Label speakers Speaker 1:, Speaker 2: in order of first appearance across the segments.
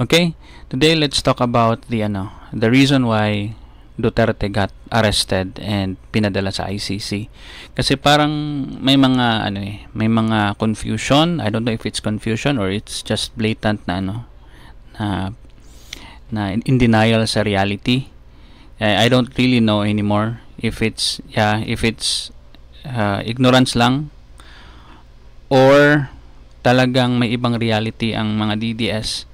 Speaker 1: Okay? Today let's talk about the reason why Duterte got arrested and pinadala sa ICC. Kasi parang may mga may mga confusion. I don't know if it's confusion or it's just blatant na na in denial sa reality. I don't really know anymore if it's ignorance lang or talagang may ibang reality ang mga DDS.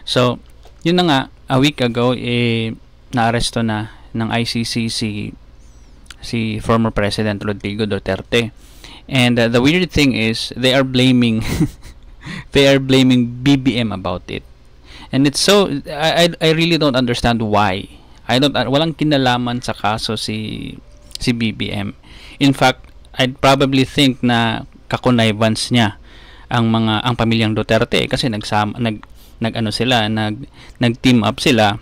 Speaker 1: So, yun na nga, a week ago na-aresto na ng ICC si former President Rodrigo Duterte. And the weird thing is they are blaming BBM about it. And it's so I really don't understand why. Walang kinalaman sa kaso si BBM. In fact, I'd probably think na kakonivance niya ang pamilyang Duterte kasi nag-team up sila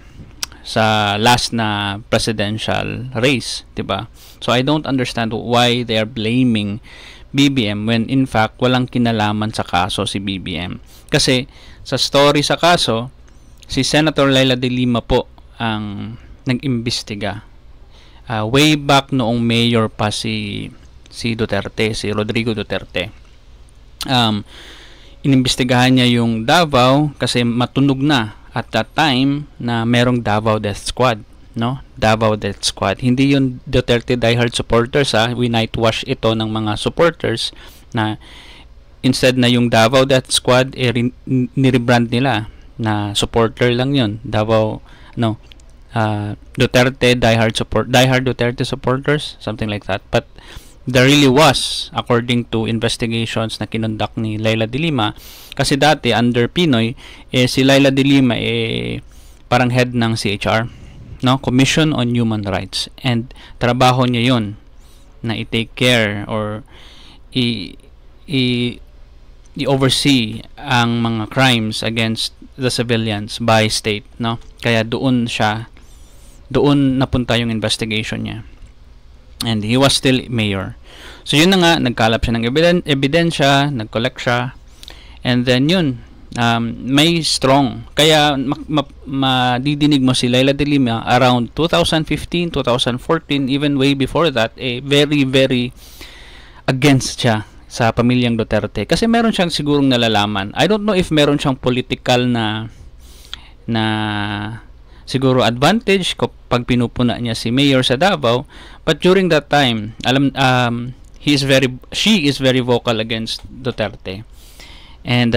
Speaker 1: sa last na presidential race, 'di ba? So I don't understand why they are blaming BBM when in fact walang kinalaman sa kaso si BBM. Kasi sa story sa kaso, si Senator Leila de Lima po ang nag-imbestiga. Way back noong mayor pa si Duterte, si Rodrigo Duterte. Inimbestigahan niya yung Davao kasi matunog na at that time na merong Davao Death Squad, no? Davao Death Squad. Hindi yung Duterte diehard supporters, winightwash ito ng mga supporters na instead na yung Davao Death Squad nirebrand nila na supporter lang yun. Davao Duterte diehard Duterte supporters, something like that. But there really was, according to investigations na kinonduct ni Leila de Lima, kasi dati under Pinoy si Leila de Lima parang head ng CHR, no, Commission on Human Rights, and trabaho niya yon na i-take care or i-oversee ang mga crimes against the civilians by state, no? Kaya doon napunta yung investigation niya. And he was still mayor. So yun na nga, nagkalap siya ng ebidensya, nag-collect siya, and then yun, may strong. Kaya madidinig mo si Leila de Lima around 2015, 2014, even way before that, very, very against siya sa pamilyang Duterte. Kasi meron siyang sigurong nalalaman. I don't know if meron siyang political na siguro advantage pag pinupuna niya si mayor sa Davao, but during that time she is very vocal against Duterte. And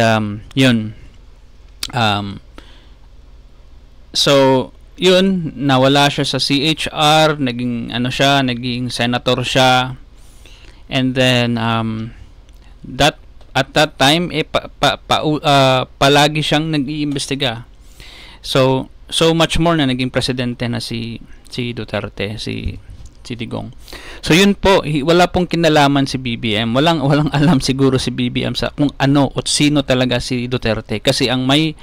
Speaker 1: so yun, nawala siya sa CHR, naging senator siya, and then at that time palagi siyang nag-iimbestiga. So much more na naging presidente na si Duterte, si Digong. So yun po, wala pong kinalaman si BBM. Walang alam siguro si BBM sa kung ano o sino talaga si Duterte, kasi ang may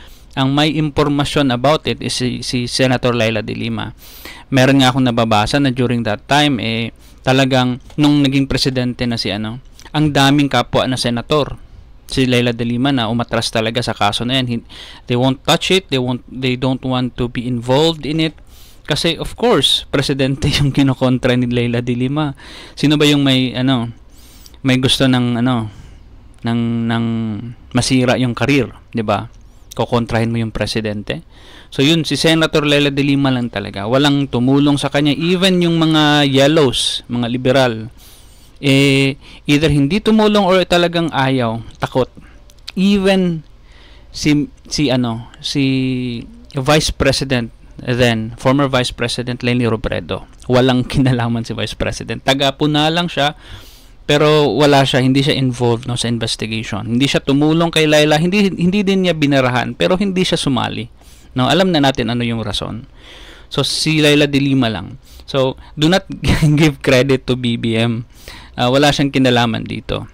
Speaker 1: impormasyon about it is si Senator Leila de Lima. Meron nga akong nababasa na during that time talagang nung naging presidente na ang daming kapwa na senator si Leila de Lima na umatras talaga sa kaso na yan. They won't touch it, they don't want to be involved in it kasi of course presidente yung kinokontra ni Leila de Lima. Sino ba yung may gusto ng masira yung career, 'di ba? Kokontrahin mo yung presidente. So yun, si Senator Leila de Lima lang talaga, walang tumulong sa kanya. Even yung mga yellows, mga liberal, either hindi tumulong or talagang ayaw, takot. Even si Vice President then, former Vice President Leni Robredo, walang kinalaman si Vice President. Taga-puna lang siya, pero hindi siya involved sa investigation. Hindi siya tumulong kay Leila, hindi din niya binarahan, pero hindi siya sumali. No, alam na natin ano yung rason. So si Leila de Lima lang. So do not give credit to BBM. Wala siyang kinalaman dito.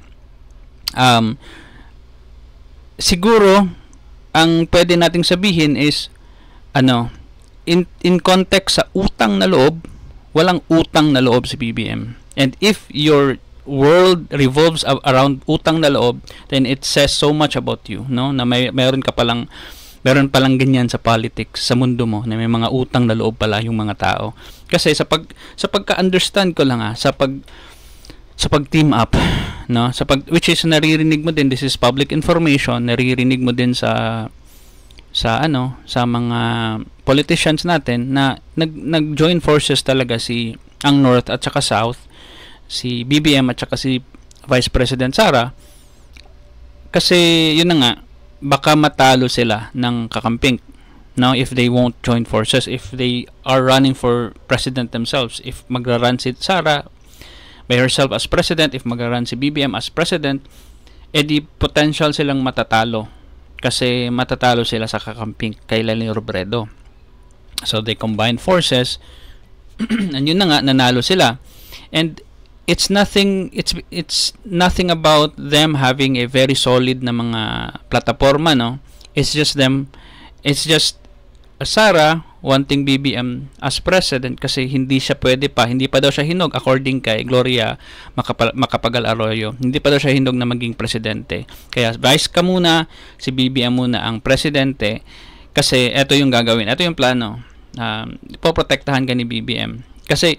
Speaker 1: Siguro ang pwede nating sabihin is in context sa utang na loob, walang utang na loob si BBM. And if your world revolves around utang na loob, then it says so much about you, no? Na mayroon ka palang Meron palang ganyan sa politics, sa mundo mo, na may mga utang na loob pala yung mga tao. Kasi sa pagka-understand ko lang sa pag-team up, no? Which is naririnig mo din, this is public information, naririnig mo din sa mga politicians natin na nag-join forces talaga ang North at saka South, si BBM at saka si Vice President Sara, kasi yun na nga, baka matalo sila ng kakamping, no, if they won't join forces, if they are running for president themselves. If magra-run si Sara by herself as president, if magra-run si BBM as president, edi potential silang matatalo, kasi matatalo sila sa kakamping kay Leni Robredo. So they combine forces and yun na nga, nanalo sila. And it's nothing about them having a very solid na mga plataforma, no? It's just Sara wanting BBM as president kasi hindi pa daw siya hinog, according kay Gloria Macapagal Arroyo. Hindi pa daw siya hinog na maging presidente. Kaya vice ka muna, si BBM muna ang presidente, kasi eto yung gagawin, eto yung plano. Poprotektahan ka ni BBM. Kasi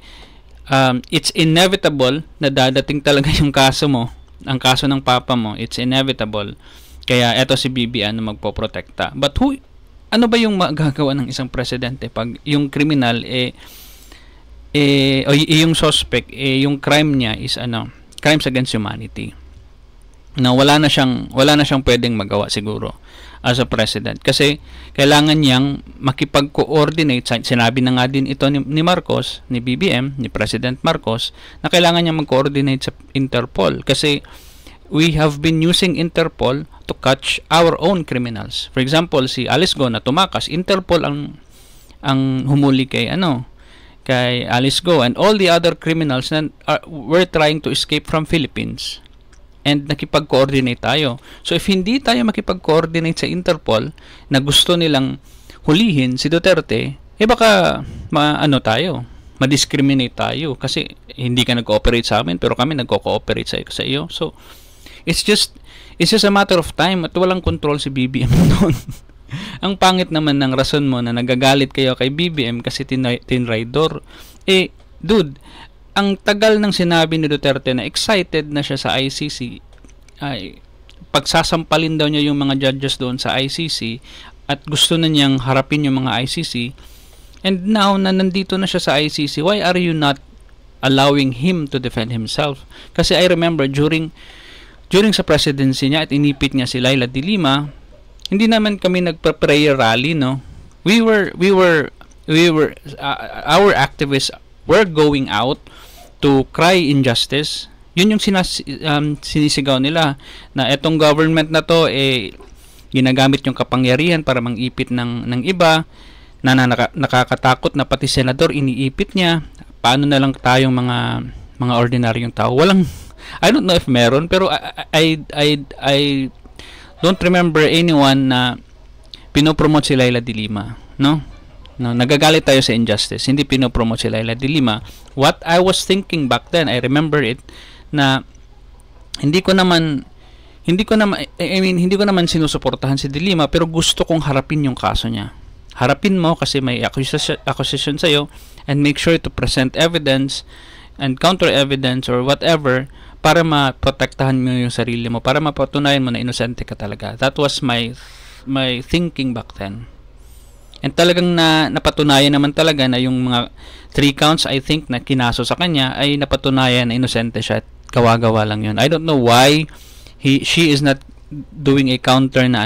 Speaker 1: it's inevitable na dadating talaga yung kaso mo, ang kaso ng papa mo. It's inevitable. Kaya eto si BBM na magpoprotekta. But ano ba yung magagawa ng isang presidente pag yung criminal o yung suspect, yung crime niya is crimes against humanity? Na wala na siyang pwedeng magawa siguro as a president, kasi kailangan niyang makipag-coordinate. Sinabi na nga din ito ni Marcos, ni BBM, ni President Marcos, na kailangan niyang mag-coordinate sa Interpol, kasi we have been using Interpol to catch our own criminals. For example, si Alice Go na tumakas, Interpol ang humuli kay Alice Go, and all the other criminals na were trying to escape from Philippines. And nakipag-coordinate tayo. So if hindi tayo makipag-coordinate sa Interpol na gusto nilang hulihin si Duterte, baka ma-discriminate tayo kasi hindi ka nag-cooperate sa amin pero kami nagko-cooperate sa iyo. So it's just a matter of time, at walang control si BBM noon. Ang pangit naman ng rason mo na nagagalit kayo kay BBM kasi tinraidor. Dude, ang tagal ng sinabi ni Duterte na excited na siya sa ICC, ay pagsasampalin daw niya yung mga judges doon sa ICC at gusto na niyang harapin yung mga ICC. And now na nandito na siya sa ICC, why are you not allowing him to defend himself? Kasi I remember during sa presidency niya at inipit niya si Leila de Lima, hindi naman kami nagpa-prayer rally, no? Our activists were going out to cry injustice. Yun yung sinisigaw nila, na etong government na to ginagamit yung kapangyarihan para mangipit ng iba, na nakakatakot na pati senador iniipit niya. Paano na lang tayong mga ordinaryong tao? I don't know if meron, pero I don't remember anyone na pinopromote si Leila de Lima, no? No, nagagalit tayo sa injustice, hindi pinopromote si Leila de Lima. What I was thinking back then, I remember it, na hindi ko naman sinusuportahan si de Lima, pero gusto kong harapin yung kaso niya. Harapin mo kasi may accusation sa'yo, and make sure to present evidence and counter evidence or whatever para maprotektahan mo yung sarili mo, para mapatunayan mo na inosente ka talaga. That was my thinking back then. And talagang napatunayan naman talaga na yung mga 3 counts, I think, na kinaso sa kanya ay napatunayan na inosente siya at kawa-gawa lang yun. I don't know why she is not doing a counter na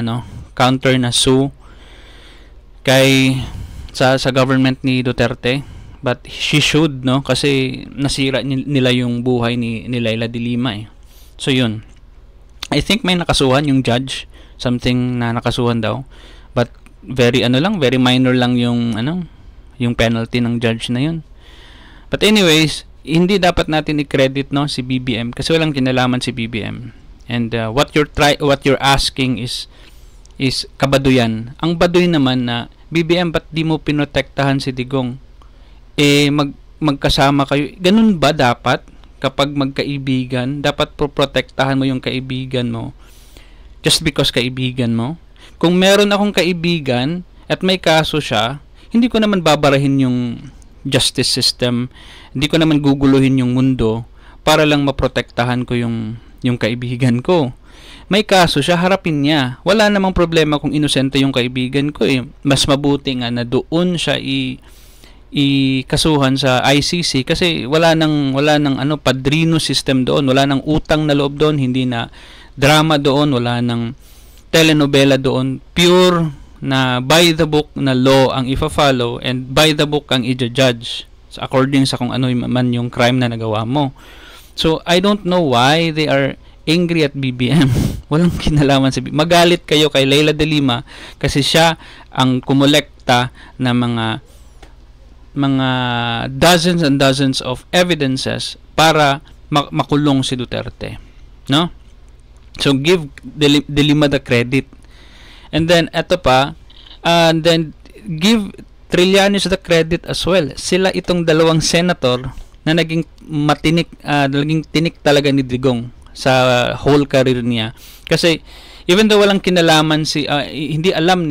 Speaker 1: sue sa government ni Duterte, but she should, no? Kasi nasira nila yung buhay ni Leila de Lima. So yun, I think may nakasuhan yung judge, something na nakasuhan daw, but very minor lang yung penalty ng judge na yun. But anyways, hindi dapat natin i-credit, no, si BBM kasi walang kinalaman si BBM. And what you're asking is kabaduyan. Ang baduy naman na BBM, ba't di mo pinotektahan si Digong? Magkasama kayo. Ganun ba dapat kapag magkaibigan? Dapat protektahan mo yung kaibigan mo just because kaibigan mo? kung meron akong kaibigan at may kaso siya, hindi ko naman babarahin yung justice system, hindi ko naman guguluhin yung mundo para lang maprotektahan ko yung kaibigan ko. May kaso siya, harapin niya. Wala namang problema kung inosente yung kaibigan ko eh. Mas mabuti nga na doon siya ikasuhan sa ICC kasi wala nang ano padrino system doon, wala nang utang na loob doon, hindi na drama doon, wala nang telenovela doon, pure na by the book na law ang ifa-follow and by the book ang i-judge according sa kung ano man yung crime na nagawa mo. So I don't know why they are angry at BBM. Walang kinalaman sa BBM. Magalit kayo kay Leila de Lima kasi siya ang kumolekta na mga dozens and dozens of evidences para makulong si Duterte, no? So give de Lima the credit. And then eto pa, and then give Trillanes the credit as well. Sila itong dalawang senator na naging naging tinik talaga ni Digong sa whole career niya. Kasi even though walang kinalaman hindi alam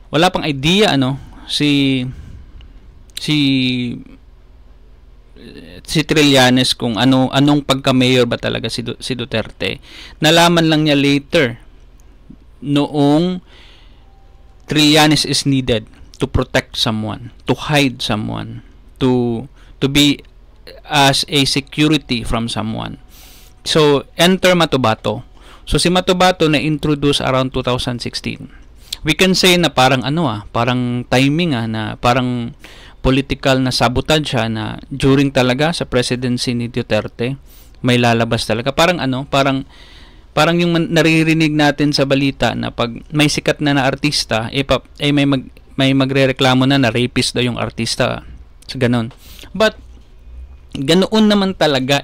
Speaker 1: wala pang idea si Trillanes kung anong pagka-mayor ba talaga si Duterte. Nalaman lang niya later noong Trillanes is needed to protect someone, to hide someone, to be as a security from someone. So enter Matubato. So si Matubato na introduce around 2016. We can say na parang parang timing na parang political na sabotage siya na during talaga sa presidency ni Duterte may lalabas talaga. Parang parang yung naririnig natin sa balita na pag may sikat na artista may magrereklamo na rapist daw yung artista. So ganun. But ganoon naman talaga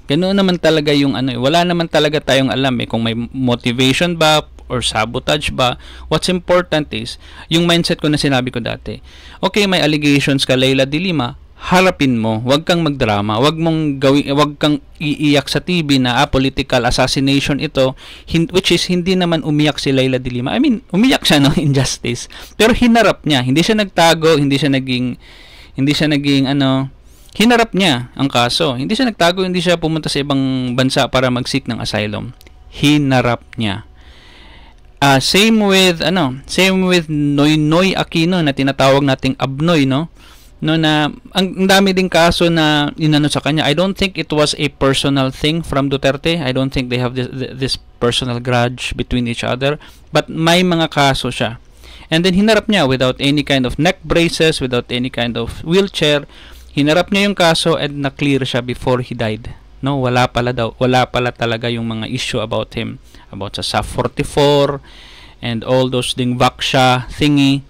Speaker 1: Ganoon naman talaga yung wala naman talaga tayong alam kung may motivation ba or sabotage ba. What's important is yung mindset ko na sinabi ko dati. Okay, may allegations ka Leila de Lima, harapin mo, wag kang magdrama, wag kang iiyak sa TV na political assassination ito, which is hindi naman umiyak si Leila de Lima. I mean, umiyak siya injustice, pero hinarap niya, hindi siya nagtago, hindi siya naging hinarap niya ang kaso. Hindi siya nagtago, hindi siya pumunta sa ibang bansa para mag-seek ng asylum. Hinarap niya. Same with Noynoy Aquino na tinatawag nating Abnoy, no na ang dami ding kaso na inano sa kanya. I don't think it was a personal thing from Duterte. I don't think they have this personal grudge between each other, but may mga kaso siya. And then hinarap niya without any kind of neck braces, without any kind of wheelchair. Hinarap niya yung kaso and na-clear siya before he died. No, wala pala talaga yung mga issue about him, about sa SAF 44 and all those ding vaksha thingy.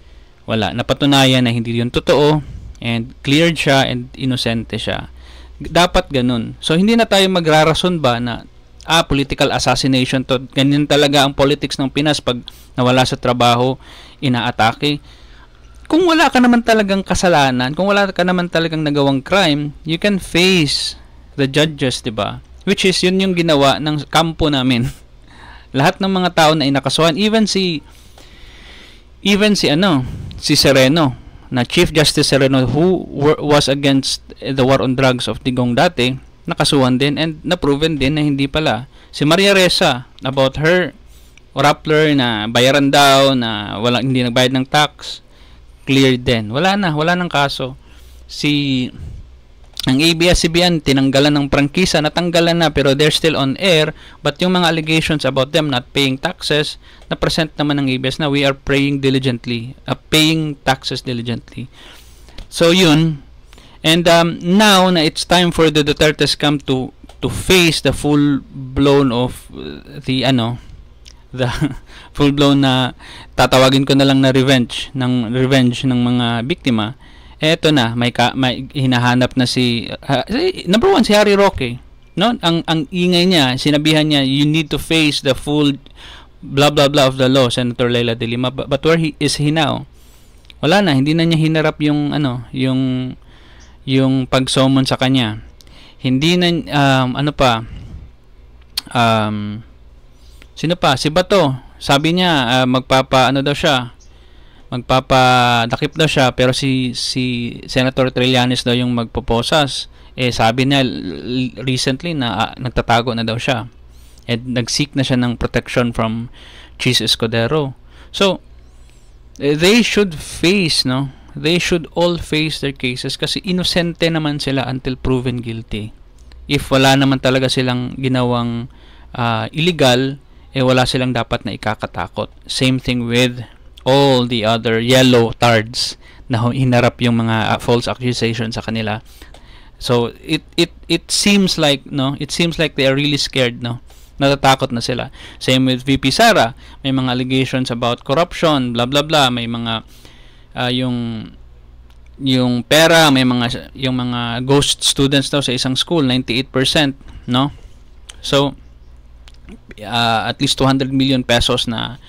Speaker 1: Wala, napatunayan na hindi yun totoo and cleared siya and inosente siya. Dapat ganun. So hindi na tayo magrarason ba na political assassination to. Ganyan talaga ang politics ng Pinas pag nawala sa trabaho, inaatake. Kung wala ka naman talagang kasalanan, kung wala ka naman talagang nagawang crime, you can face the judges, 'di ba? Which is yun yung ginawa ng kampo namin. Lahat ng mga tao na inakasuhan, even si Sereno, na Chief Justice Sereno who was against the war on drugs of Digong dati, nakasuhan din and na-proven din na hindi pala. Si Maria Ressa, about her Rappler na bayaran daw na hindi nagbayad ng tax, cleared din. Wala nang kaso. Ang ABS-CBN tinanggalan ng prangkisa, natanggalan na pero they're still on air, but yung mga allegations about them not paying taxes, na-present naman ng ABS na we are paying taxes diligently. So yun. And now na it's time for the Dutertes camp to face the full blown of the full blown na tatawagin ko na lang na revenge ng mga biktima. Eto na, may hinahanap na number one, si Harry Roque, no? Ang ingay niya, sinabihan niya, you need to face the full blah blah blah of the law, Senator Leila de Lima. But where is he now? Wala na, hindi na niya hinarap yung pag-summon sa kanya. Hindi na sino pa? Si sabi niya magpapa ano daw siya, magpapadakip daw siya, pero si Senator Trillanes daw yung magpoposas. Sabi niya recently na nagtatago na daw siya. And nag-seek na siya ng protection from Chis Escudero. So, they should face, no? They should all face their cases kasi inosente naman sila until proven guilty. If wala naman talaga silang ginawang illegal, wala silang dapat na ikakatakot. Same thing with all the other yellow tards na hinarap yung mga false accusations sa kanila. So it seems like, no, it seems like they are really scared, no. Natatakot na sila. Same with VP Sara, may mga allegations about corruption, blah blah blah, may mga yung pera, may mga yung mga ghost students daw sa isang school, 98%, no. So at least 200 million pesos na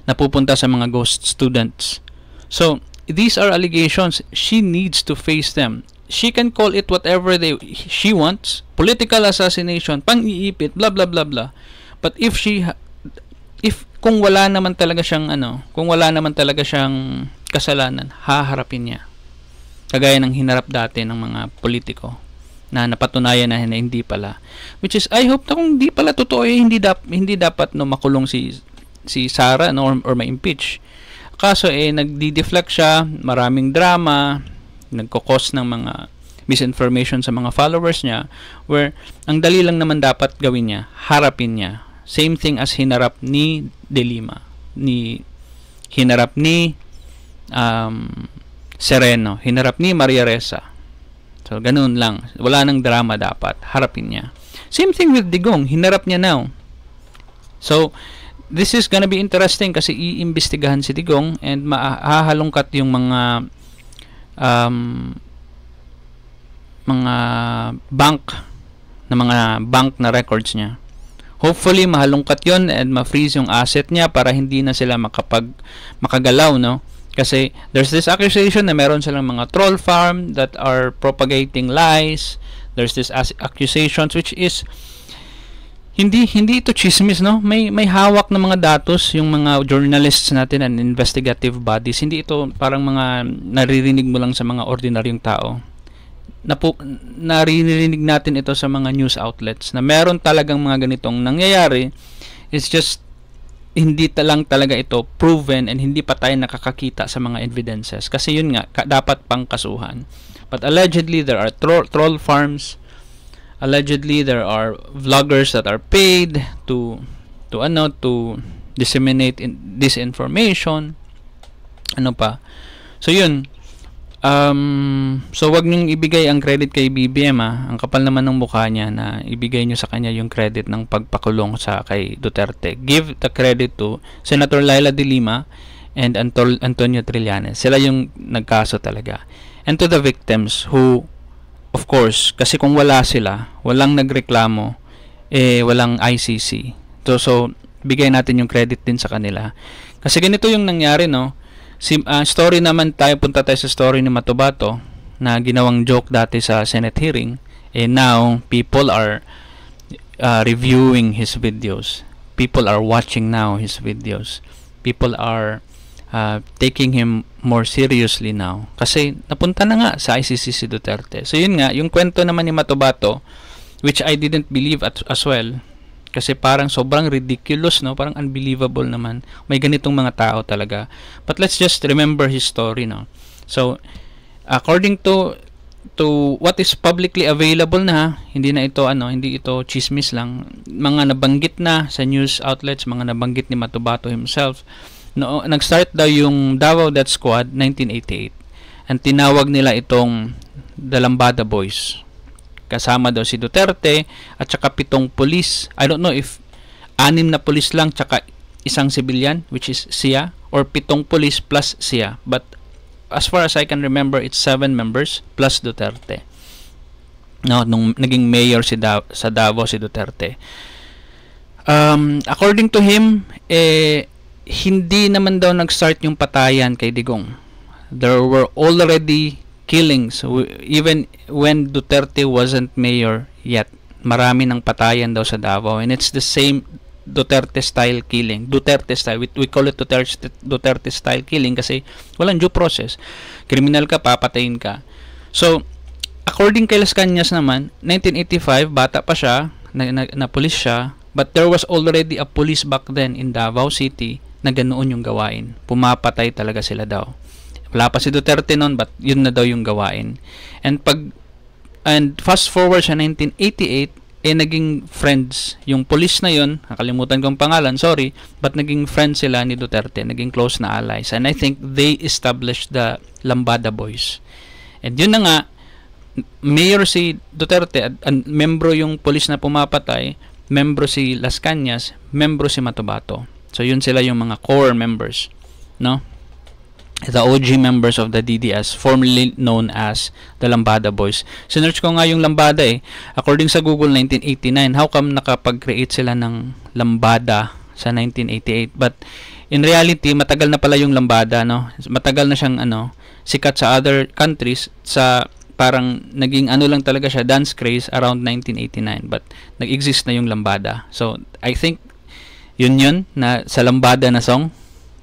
Speaker 1: napupunta sa mga ghost students. So, these are allegations. She needs to face them. She can call it whatever she wants. Political assassination, pang-iipit, blah blah blah blah. But if kung wala naman talaga siyang kung wala naman talaga siyang kasalanan, haharapin niya. Kagaya ng hinarap dati ng mga politiko na napatunayan na hindi pala. Which is, I hope na kung hindi pala totoo, hindi dapat makulong si Sara, no, or ma-impeach. Kaso nagdi-deflect siya, maraming drama, nagko-cause ng mga misinformation sa mga followers niya, where ang dali lang naman dapat gawin niya, harapin niya. Same thing as hinarap ni De Lima, hinarap ni Sereno, hinarap ni Maria Ressa. So ganun lang, wala nang drama, dapat harapin niya. Same thing with Digong, hinarap niya now. So this is gonna be interesting kasi iimbestigahan si Digong and mahahalungkat yung mga bank na records niya. Hopefully mahalungkat yon and ma-freeze yung asset niya para hindi na sila makagalaw, no? Kasi there's this accusation na meron silang mga troll farm that are propagating lies. There's this accusations which is hindi ito chismis, no? May hawak na mga datos yung mga journalists natin and investigative bodies. Hindi ito parang mga naririnig mo lang sa mga ordinaryong tao. Naririnig natin ito sa mga news outlets na meron talagang mga ganitong nangyayari. It's just hindi lang talaga ito proven and hindi pa tayo nakakakita sa mga evidences. Kasi yun nga, dapat pang kasuhan. But allegedly there are troll farms. Allegedly there are vloggers that are paid to disseminate disinformation. Ano pa? So yun. So wag niyong ibigay ang credit kay BBM, ang kapal naman ng mukha niya na ibigay niyo sa kanya yung credit ng pagpakulong sa kay Duterte. Give the credit to Senator Laila de Lima and Antonio Trillanes. Sila yung nagkaso talaga. And to the victims who, of course, kasi kung wala sila, walang nagreklamo, walang ICC. So bigay natin yung credit din sa kanila. Kasi ganito yung nangyari, no? Story naman punta tayo sa story ni Matubato na ginawang joke dati sa Senate hearing. Now people are reviewing his videos. People are watching now his videos. People are taking him more seriously now. Kasi napunta na nga sa ICC si Duterte. So yun nga, yung kwento naman ni Matubato, which I didn't believe as well. Kasi parang sobrang ridiculous, no? Parang unbelievable naman. May ganitong mga tao talaga. But let's just remember his story, no? So, according to what is publicly available na, hindi ito chismis lang. Mga nabanggit na sa news outlets, mga nabanggit ni Matubato himself. No, nag-start daw yung Davao Death Squad 1988. And tinawag nila itong The Lambada Boys. Kasama daw si Duterte at saka 7 pulis. I don't know if 6 na pulis lang tsaka isang civilian, which is siya, or 7 pulis plus siya. But as far as I can remember, it's 7 members plus Duterte. No, nung naging mayor sa Davao si Duterte. According to him, hindi naman daw nag-start yung patayan kay Digong. There were already killings even when Duterte wasn't mayor yet. Marami ng patayan daw sa Davao, and it's the same Duterte style killing. Duterte style. We call it Duterte style killing kasi walang due process. Criminal ka, papatayin ka. So, according kay Las Cañas naman, 1985, bata pa siya, na police siya, but there was already a police back then in Davao City na ganoon yung gawain. Pumapatay talaga sila daw. Wala pa si Duterte noon, but yun na daw yung gawain. And fast forward sa 1988, naging friends yung police na yun, nakalimutan kong pangalan, sorry, but naging friends sila ni Duterte, naging close na allies, and I think they established the Lambada Boys. And yun na nga, mayor si Duterte, membro yung police na pumapatay, membro si Las Cañas, membro si Matabato. So yun sila yung mga core members, no? The OG members of the DDS, formerly known as the Lambada Boys. Sinearch ko nga yung Lambada According sa Google, 1989. How come nakapag-create sila ng Lambada sa 1988? But in reality, matagal na pala yung Lambada, no? Matagal na siyang sikat sa other countries, sa parang naging lang talaga siya, dance craze around 1989. But nag-exist na yung Lambada. So I think yun na sa Lambada na song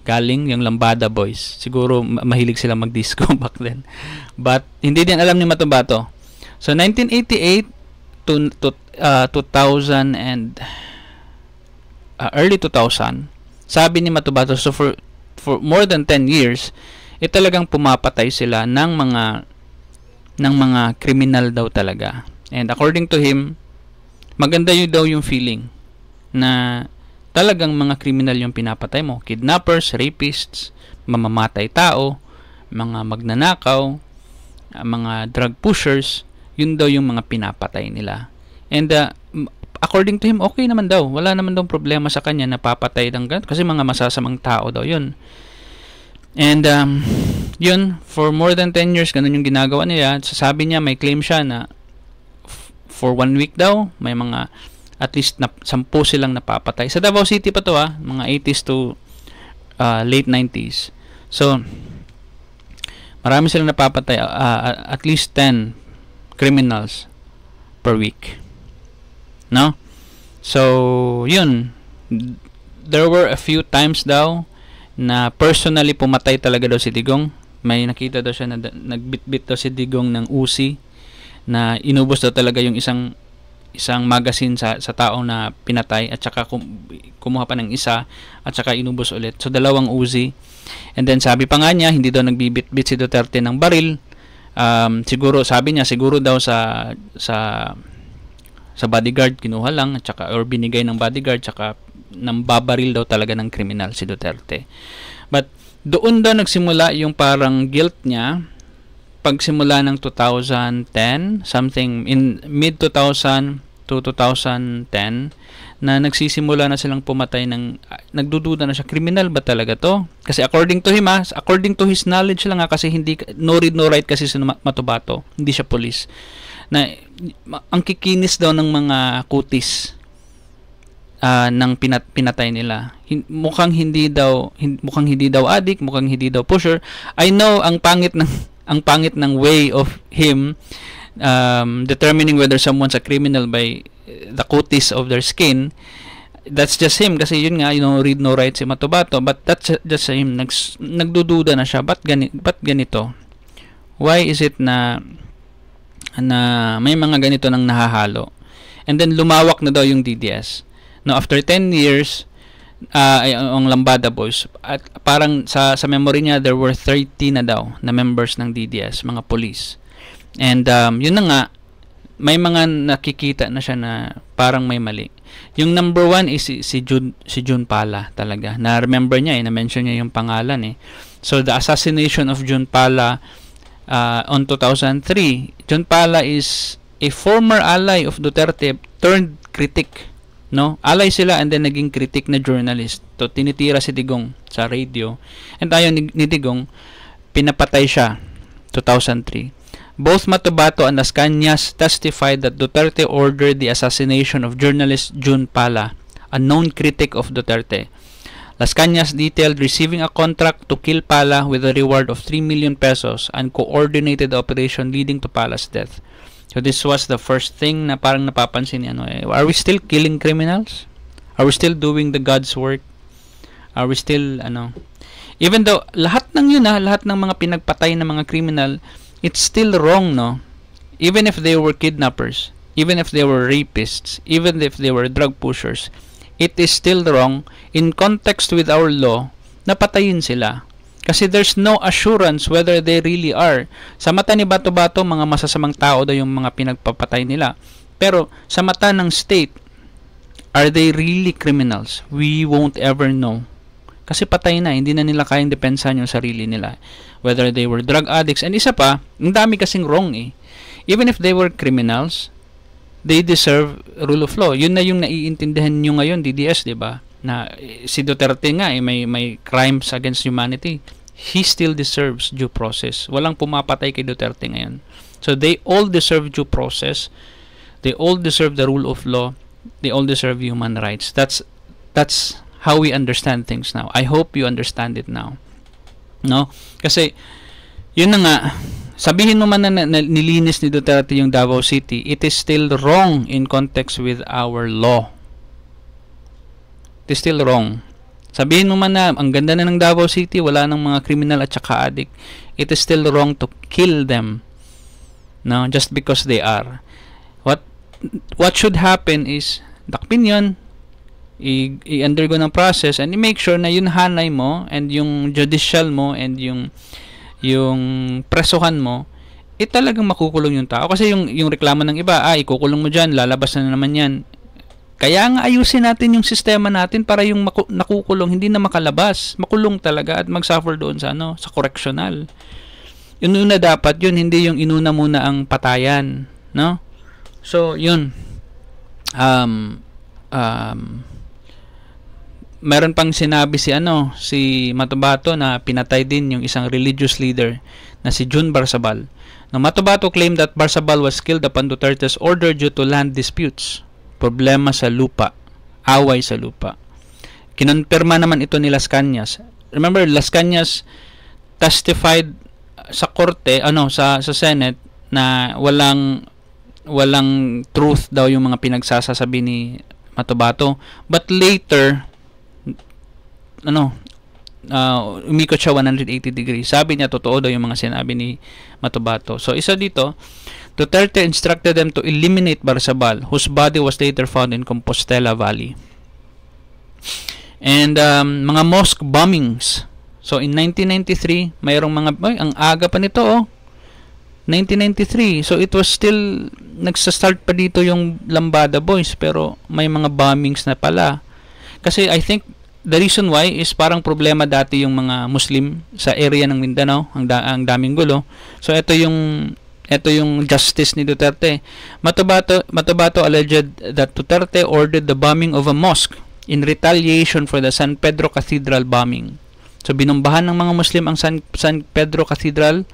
Speaker 1: galing yung Lambada Boys. Siguro mahilig sila mag-disco back then. But hindi din alam ni Matabato. So 1988 to 2000 and early 2000, sabi ni Matabato, so for more than 10 years, talagang pumapatay sila ng mga criminal daw talaga. And according to him, maganda yun daw yung feeling na talagang mga criminal yung pinapatay mo. Kidnappers, rapists, mamamatay tao, mga magnanakaw, mga drug pushers, yun daw yung mga pinapatay nila. And according to him, okay naman daw. Wala naman daw problema sa kanya na papatay ng ganito kasi mga masasamang tao daw yun. And yun, for more than 10 years, ganun yung ginagawa nila. Sabi niya, may claim siya na for 1 week daw, may mga at least 10 silang napapatay. Sa Davao City pa to mga 80s to late 90s. So, marami silang napapatay. At least 10 criminals per week. No? So, yun. There were a few times daw na personally pumatay talaga daw si Digong. May nakita daw siya na nagbitbit daw si Digong ng Uzi na inubos daw talaga yung isang magazine sa taong na pinatay, at saka kumuha pa ng isa at saka inubos ulit. So 2 Uzi. And then sabi pa nga niya, hindi daw nagbibit-bit si Duterte ng baril. Siguro sabi niya, siguro daw sa bodyguard kinuha lang, at saka or binigay ng bodyguard, saka nang babaril daw talaga ng kriminal si Duterte. But doon daw nagsimula yung parang guilt niya pagsimula ng 2010, something in mid 2000 to 2010, na nagsisimula na silang pumatay nagdududa na siya, criminal ba talaga to? Kasi according to him, according to his knowledge lang kasi hindi, no read no write kasi si Matabato, hindi siya police, na ang kikinis daw ng mga kutis ng pinatay nila. Mukhang hindi daw addict, mukhang hindi daw pusher. I know ang pangit ng way of him determining whether someone's a criminal by the cutis of their skin. That's just him, kasi yun nga, read no write si Matabato, but that's just him. Nagdududa na siya, ba't ganito? Why is it na may mga ganito nang nahahalo? And then lumawak na daw yung DDS. No, after 10 years, ang Lambada Boys, at parang sa memory niya, there were 30 na daw na members ng DDS, mga police. And yun na nga, may mga nakikita na siya na parang may mali. Yung number 1 is si June Pala talaga. Na-remember niya na-mention niya yung pangalan So the assassination of June Pala on 2003. June Pala is a former ally of Duterte turned critic. No? Alay sila and then naging critic na journalist. To tinitira si Digong sa radio. And ayon ni Digong, pinapatay siya 2003. Both Matabato and Las Cañas testified that Duterte ordered the assassination of journalist June Pala, a known critic of Duterte. Las Cañas detailed receiving a contract to kill Pala with a reward of 3 million pesos and coordinated the operation leading to Pala's death. So this was the first thing na parang napapansin niya, are we still killing criminals? Are we still doing the God's work? Are we still, even though, lahat ng yun lahat ng mga pinagpatay ng mga criminal, it's still wrong, no? Even if they were kidnappers, even if they were rapists, even if they were drug pushers, it is still wrong in context with our law na patayin sila. Kasi there's no assurance whether they really are. Sa mata ni Bato-Bato, mga masasamang tao daw yung mga pinagpapatay nila. Pero sa mata ng state, are they really criminals? We won't ever know. Kasi patay na, hindi na nila kayang depensahan yung sarili nila. Whether they were drug addicts. And isa pa, ang dami kasing wrong eh. Even if they were criminals, they deserve rule of law. Yun na yung naiintindihan nyo ngayon, DDS, di ba? Na si Duterte nga, may crimes against humanity. He still deserves due process. Walang pumapatay kay Duterte ngayon. So they all deserve due process. They all deserve the rule of law. They all deserve human rights. That's how we understand things now. I hope you understand it now. No? Kasi, yun na nga, sabihin mo man na nilinis ni Duterte yung Davao City, it is still wrong in context with our law. It is still wrong. Sabihin mo man na ang ganda na ng Davao City, wala nang mga criminal at saka addict, it is still wrong to kill them. No? Just because they are. What should happen is, dakpin yun, i-undergo ng process and i-make sure na yung hanay mo and yung judicial mo and yung presuhan mo talagang makukulong yung tao. Kasi yung reklamo ng iba, ikukulong mo dyan, lalabas na naman yan. Kaya nga ayusin natin yung sistema natin para yung nakukulong hindi na makalabas, makulong talaga at mag-suffer doon sa sa correctional. Yun na dapat yun, hindi yung inuna muna ang patayan, no? So yun, meron pang sinabi si Matobato na pinatay din yung isang religious leader na si June Barsabal. Now, Matobato claimed that Barsabal was killed upon Duterte's order due to land disputes, problema sa lupa, away sa lupa. Kinonfirma naman ito ni Las Cañas. Remember, Las Cañas testified sa korte, sa Senate na walang truth daw yung mga pinagsasabi ni Matobato. But later, umikot siya 180 degrees. Sabi niya, totoo daw yung mga sinabi ni Matobato. So, isa dito, Duterte instructed them to eliminate Barsabal, whose body was later found in Compostela Valley. And, mga mosque bombings. So, in 1993, mayroong ang aga pa nito, 1993. So, it was still, nagsastart pa dito yung Lambada Boys, pero may mga bombings na pala. Kasi, I think, the reason why is parang problema dati yung mga Muslim sa area ng Mindanao, ang daming gulo. So ito yung justice ni Duterte. Matobato alleged that Duterte ordered the bombing of a mosque in retaliation for the San Pedro Cathedral bombing. So binombahan ng mga Muslim ang San Pedro Cathedral.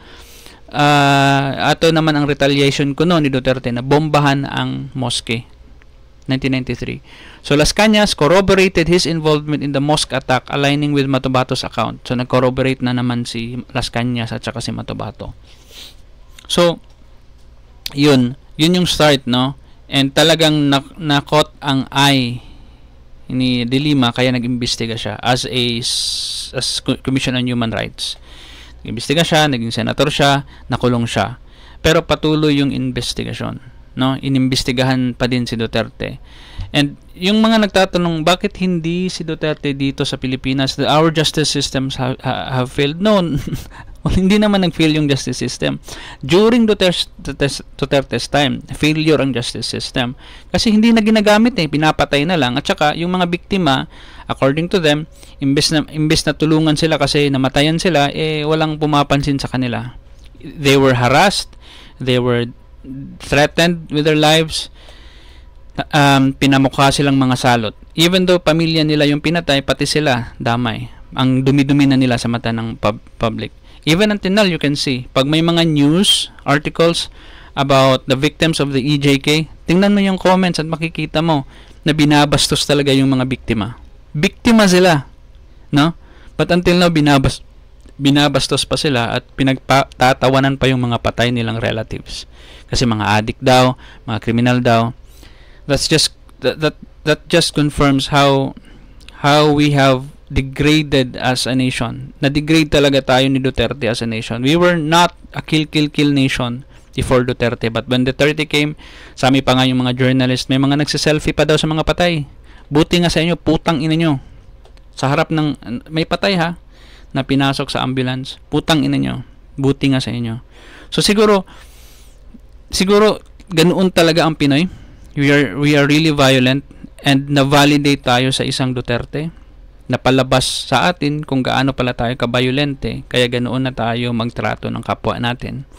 Speaker 1: Ato naman ang retaliation kuno ni Duterte na bombahan ang mosque. 1993. So Las Cañas corroborated his involvement in the mosque attack, aligning with Matobato's account. So nag-corroborate na naman si Las Cañas at saka si Matobato. So yun yung start, no? And talagang nakot ang eye ni De Lima, kaya nag-imbestiga siya as Commission on Human Rights. Nag-imbestiga siya, naging senator siya, nakulong siya. Pero patuloy yung investigasyon, no? Inimbestigahan pa din si Duterte. And yung mga nagtatanong bakit hindi si Duterte dito sa Pilipinas, our justice systems have failed. No, hindi naman nag-fail yung justice system. During Duterte's time, failure ang justice system. Kasi hindi na ginagamit pinapatay na lang. At saka yung mga biktima, according to them, imbes na tulungan sila kasi namatayan sila, walang pumapansin sa kanila. They were harassed, they were threatened with their lives, pinamukha silang mga salot. Even though pamilya nila yung pinatay, pati sila damay. Ang dumi-dumi na nila sa mata ng public. Even until now, you can see, pag may mga news articles about the victims of the EJK, tingnan mo yung comments at makikita mo na binabastos talaga yung mga biktima. Biktima sila, no? But until now, binabastos pa sila at pinagtatawanan pa yung mga patay nilang relatives. Kasi mga addict daw, mga criminal daw. That's just that just confirms how we have degraded as a nation. Na-degrade talaga tayo ni Duterte as a nation. We were not a kill nation before Duterte. But when Duterte came, sami pa nga yung mga journalist, may mga nagsiselfie pa daw sa mga patay. Buti nga sa inyo, putang ina nyo. Sa harap ng, may patay ha, na pinasok sa ambulance. Putang ina nyo. Buti nga sa inyo. So siguro ganoon talaga ang Pinoy. We are really violent, and na-validate tayo sa isang Duterte. Napalabas sa atin kung gaano pala tayo kabayolente, kaya ganoon na tayo magtrato ng kapwa natin.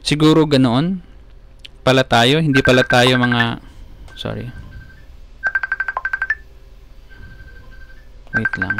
Speaker 1: Siguro ganoon pala tayo, hindi pala tayo mga, sorry, wait lang.